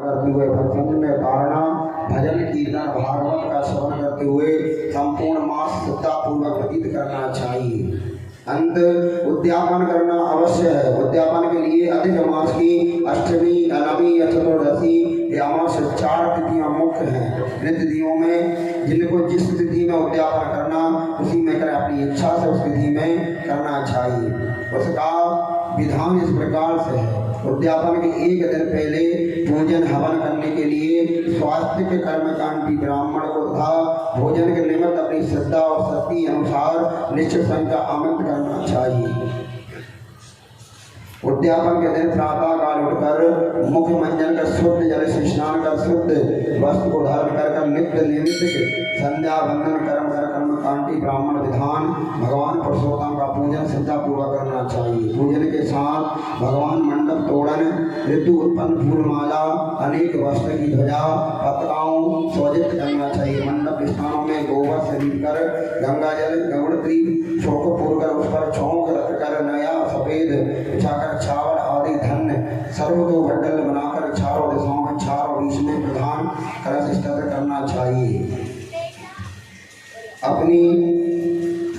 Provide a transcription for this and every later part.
करते हुए प्रसन्न धारणा भजन कीर्तन भागवत का श्रवण करते हुए संपूर्ण मास श्रद्धापूर्वक व्यतीत करना चाहिए। अंत उद्यापन करना अवश्य है। उद्यापन के लिए अधिक मास की अष्टमी, नवमी या चतुर्दशी ये अमावस्या 4 तिथियां मुख्य हैं। इन तिथियों में जिनको जिस तिथि में उद्यापन करना उसी में करें, अपनी इच्छा से उस तिथि में करना चाहिए। उसका विधान इस प्रकार से है। उद्यापन के एक दिन पहले पूजन हवन करने के लिए स्वास्थ्य के कर्मकांडी ब्राह्मण को तथा भोजन के निमित्त अपनी श्रद्धा और शक्ति अनुसार निश्चित संख्या आमंत्रित करना चाहिए। उद्यापन के दिन प्रातः काल उठकर मुख मंजन कर शुद्ध जल से स्नान कर शुद्ध वस्त्र को धारण कर नित्य निमित्त संध्या वंदन कर्म कांटी ब्राह्मण विधान भगवान पुरुषोत्तम का पूजन श्रद्धा पूर्वक करना चाहिए। पूजन के साथ भगवान मंडप तोड़न, ऋतु उत्पन्न फूलमाला, अनेक वस्त्र की ध्वजा पताकाओं स्वजित करना चाहिए। मंडप स्थानों में गोबर से लीपकर गंगा जल गौड़त्री छोको पूरकर उस पर चौंक रखकर नया सफेद बिछाकर चावल आदि धन्य सर्वतो बंडल बनाकर चारों दिशाओं में चारों बीच में प्रधान कलश स्थित करना चाहिए। अपनी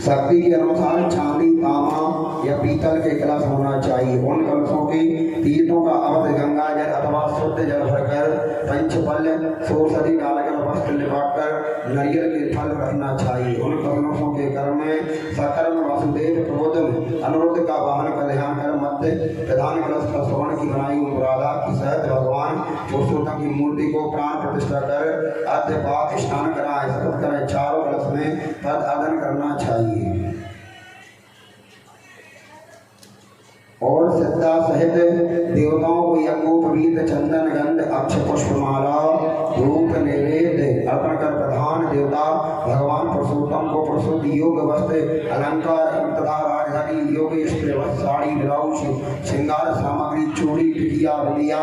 शक्ति के अनुसार चांदी, तांबा या पीतल के कलश होना चाहिए। उन कलशों के तीर्थों का अवध गंगा जल अथवा शुद्ध जल भरकर पंचपल सोसरी डालकर वस्त्र लिपाटकर नारियल के फल रखना चाहिए। उन कलशों के कर में सकर्म वासुदेव प्रबोधन अनुरुद्ध का वाहन का ध्यान कर मध्य प्रधान कलश का स्वर्ण की बनाई हुई राधा की सहित भगवान पुरुषोत्तम की मूर्ति को प्राण प्रतिष्ठा कर आद्यपात स्नान कराएं, शपथ करें। चारों कलश में पद आदन करना चाहिए और श्रद्धा सहित देवताओं को यज्ञोपवीत चंदन गंध अक्ष पुष्पमाला धूप नैवेद्य अर्पण कर प्रधान देवता भगवान पुरुषोत्तम को पुरुषोत्त योग वस्त्र अलंकार तथा राजधानी योग साड़ी ब्लाउज श्रृंगार सामग्री चूड़ी टिकिया बलिया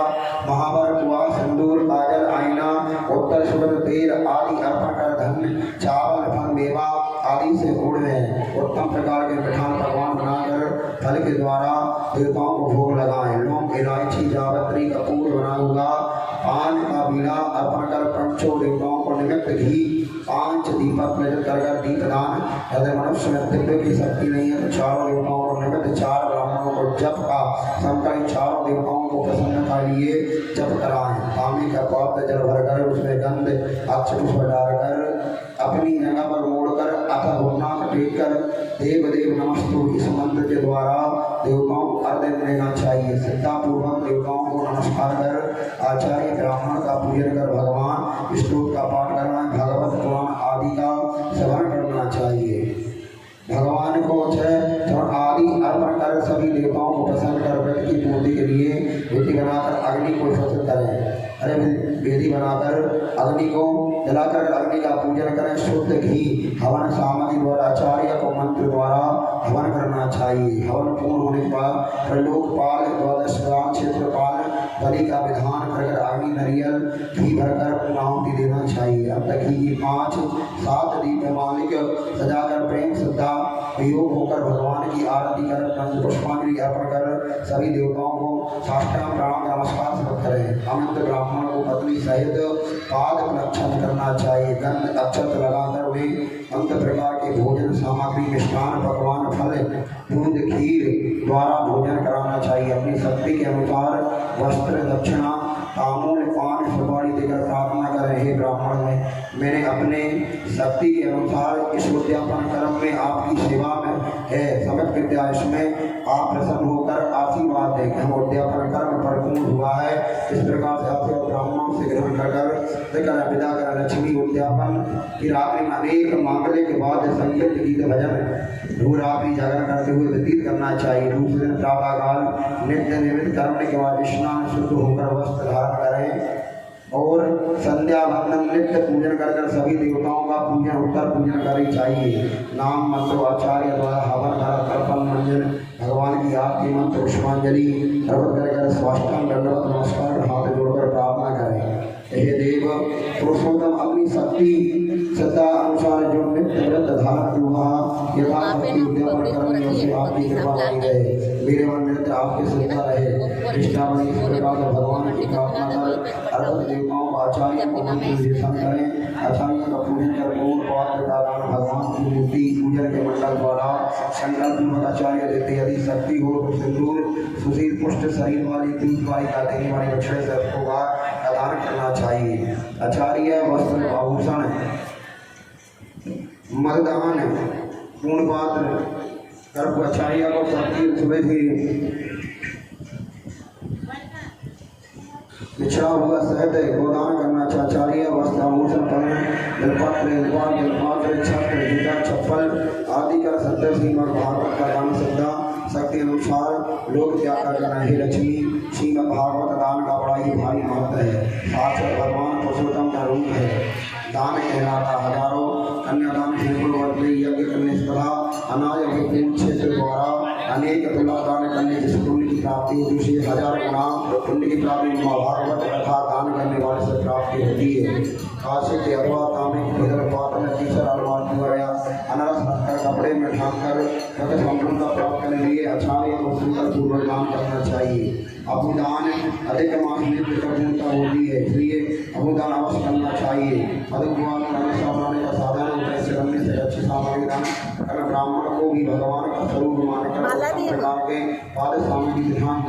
महावर कुआ सिंदूर काजल आईना उत्तर सुगंध तेल आदि अर्पण कर धन चावल फल मेवा आदि से उड़े उत्तम प्रकार के मिठान पकवान बनाकर फल के द्वारा देवताओं को भोग लगाएं। लौंग, इलायची, जावित्री, कपूर बना हुआ पान का बीड़ा अर्पण कर पंचों देवताओं को निमित्त घी 5 दीपक प्रज्वलित कर दीपदान। यदि मनुष्य में दिव्य की शक्ति नहीं है तो चारों देवताओं को निमित्त 4 ब्राह्मणों को जप का संकल्प चारों देवताओं को प्रसन्नता लिए जप कराएं। तांबे का पात्र जल भरकर उसमें गंध अक्ष पुष्प डालकर अपनी जगह पर मोड़कर अतः घुटना टेक कर देव देव नमस्तु इस मंत्र के द्वारा देवताओं को अर्घ्य देना चाहिए। श्रद्धापूर्वक देवताओं को नमस्कार कर आचार्य ब्राह्मण का पूजन कर भगवान स्तोत्र का पाठ करना, भागवत पुराण आदि का श्रवण करना चाहिए। भगवान को आदि अर्पण कर सभी देवताओं को प्रसन्न कर व्रत की पूर्ति के लिए विधि बनाकर अग्नि को शोषित करें। अरे विधि बनाकर अग्नि को जलाकर अग्नि का पूजन करें। शुद्ध घी हवन सामग्री द्वारा आचार्य को मंत्र द्वारा हवन करना चाहिए। हवन पूर्ण होने के बाद प्रलोकपाल द्वादश ग्राम क्षेत्रपाल बलि का विधान कर अग्नि नारियल घी भरकर आहुति देना चाहिए। अब तक घी 5-7 दीप मालिक सजाकर प्रेम श्रद्धा योग होकर भगवान की आरती कर पंच पुष्पांजलि अर्पण कर सभी देवताओं को साष्टांग प्रणाम नमस्कार समर्पित करें। अनंत ब्राह्मण को पत्नी सहित पाद प्रक्षण करना चाहिए। गंध अक्षत लगाकर उन्हें अंत प्रकार के भोजन सामग्री मिष्ठान पकवान फल दूध खीर द्वारा भोजन कराना चाहिए। अपनी शक्ति के अनुसार वस्त्र दक्षिणा तामूल पान सुपारी देकर प्रार्थना करें। हे ब्राह्मण में मैंने अपने शक्ति के अनुसार इस उद्यापन कर्म में आपकी सेवा में है समझ विद्या इसमें आप प्रसन्न होकर आशीर्वाद दें। हम उद्यापन कर्म परिपूर्ण हुआ है। इस प्रकार से आपसे ब्राह्मणों से ग्रहण कर विदा कर लक्ष्मी उद्यापन की रात्रि में अनेक मांगल्य के बाद संगीत गीत भजन रात्रि जागरण करते हुए व्यतीत करना चाहिए। दूसरे दिन प्रातः काल नित्य निमित्त करने के बाद स्नान शुद्ध होकर वस्त्र धारण करें और संध्या वंदन नित्य पूजन कर सभी देवताओं का पूजन उत्तर पूजन करनी चाहिए। नाम मंत्र आचार्य द्वारा हवन कर तर्पण मंजन भगवान की आरती मंत्र पुष्पांजलि अर्पित कर स्वाष्टांग दंडवत नमस्कार हाथ जोड़कर प्रार्थना करें। हे देव पुरुषोत्तम अपनी शक्ति श्रद्धा अनुसार जो नित्य व्रत धारण हुआ यथाशक्ति उद्यापन करने से आपकी कृपा बनी रहे। मेरे मन नित्य आपके सुनता रहे। इष्टावली इस प्रकार से भगवान की प्रार्थना कर अर्घ देवताओं आचार्यों को मंत्र निर्देशन करें। आचार्यों का पूजन कर पूर्ण पात्र का दान भगवान की मूर्ति पूजन के मंडल द्वारा संकल्प पूर्वक आचार्य देते। यदि शक्ति हो तो सिंदूर सुशील पुष्ट शरीर वाली दूध वाली का देने वाली दक्षिण से होगा दान करना चाहिए। आचार्य वस्त्र आभूषण मददान पूर्ण पात्र कर्प आचार्य को शक्ति सुबह भी बिछड़ा हुआ सहते गोदान करना चाचार्य वस्त्र आभूषण पहन जलपत्र जलपात्र छत्र जूता चप्पल आदि का सत्य श्रीमद् भागवत का दान श्रद्धा शक्ति अनुसार लोक त्याग करना। हे लक्ष्मी श्रीमद् भागवत दान का बड़ा ही भारी महत्व है। साक्षात भगवान पुरुषोत्तम का रूप है। दान कहलाता हजारों कन्यादान यज्ञ करने से बड़ा अनाज क्षेत्र द्वारा अनेक तुला दान करने जिस पुण्य की प्राप्ति होती है 1000 गुना पुण्य की प्राप्ति भागवत कथा दान करने वाले से प्राप्ति होती है। काशी के अथवा तामिक इधर पात्र में तीसरा अनुमान द्वारा अनरस रखकर कपड़े में ढांककर जगत संपूर्णता प्राप्त करने के लिए आचार्य को सुंदर पूर्वक दान करना चाहिए। अभुदान अधिक मास में पूर्णता होती है, इसलिए अभुदान अवश्य करना चाहिए। मधुगुआ का साधन होता है। करने से अच्छी सामग्री दान कर ब्राह्मण को भी भगवान का स्वरूप मानकर प्रकार के पाद सामग्री ध्यान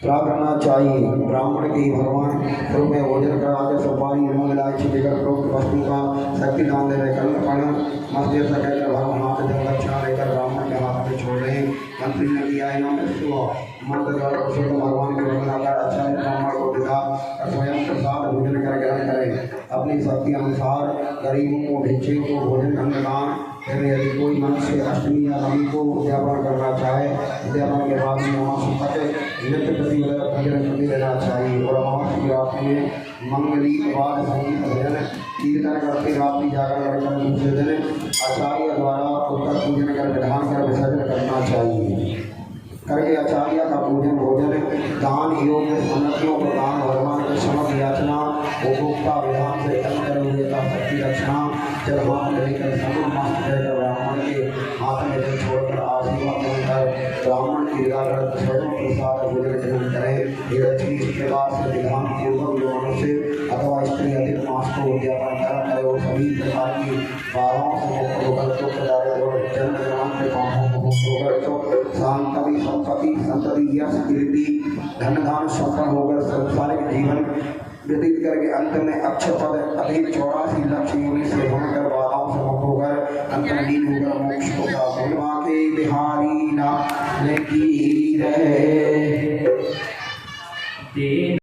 प्राप्त करना चाहिए। ब्राह्मण की भगवान स्वरूप में भोजन करा के सुपारी इलायची लेकर प्रोक्त वस्तु का शक्ति दान दे रहे कर्ण मस्जिद से कहकर भगवान हाथ जल दक्षिणा लेकर ब्राह्मण के हाथ में छोड़ रहे। मंत्री ने किया इन्होंने मंत्र द्वारा पुरुषोत्तम भगवान के वचन आकर अच्छा ब्राह्मण को दिखा और स्वयं प्रसाद भोजन कर ग्रहण करें। अपनी शक्ति अनुसार गरीबों को भिक्षु को भोजन अन्नदान करें। यदि कोई मनुष्य अष्टमी या नवमी को उद्यापन करना चाहे उद्यापन के बाद अमावस्या तक नृत्य प्रति भजन प्रति लेना चाहिए। और अमावस्या की रात में मंगली वाद संगीत भजन कीर्तन करके रात्रि जागरण कर दूसरे दिन आचार्य द्वारा उत्तर पूजन कर विधान कर विसर्जन करना चाहिए। करके आचार्य का पूजन भोजन दान योग सम्मतियों को दान भगवान के समझ याचना उपभोक्ता विधान से कर्म करे हुए का शक्ति रक्षणा जल हाथ लेकर समस्त रहकर ब्राह्मण के हाथ में जल छोड़कर आशीर्वाद देकर ब्राह्मण की निराकरण स्वयं प्रसाद भोजन ग्रहण करें। ये लक्ष्मी इसके बाद से विधान पूर्वक जो मनुष्य अथवा स्त्री अधिक मास को उद्यापन करे वो सभी प्रकार की बाधाओं से मुक्त होकर चुप और जन्म जन्म के पापों को मुक्त होकर चुप शांति संपत्ति संतति यश कीर्ति धन धान सफल होकर संसारिक जीवन व्यतीत करके अंत में अक्षय पद अधिक 84 लाख योनि से होकर बाधाओं से मुक्त होकर अंतर्लीन होकर मोक्ष को प्राप्त होगा के बिहारी नाम की रहे।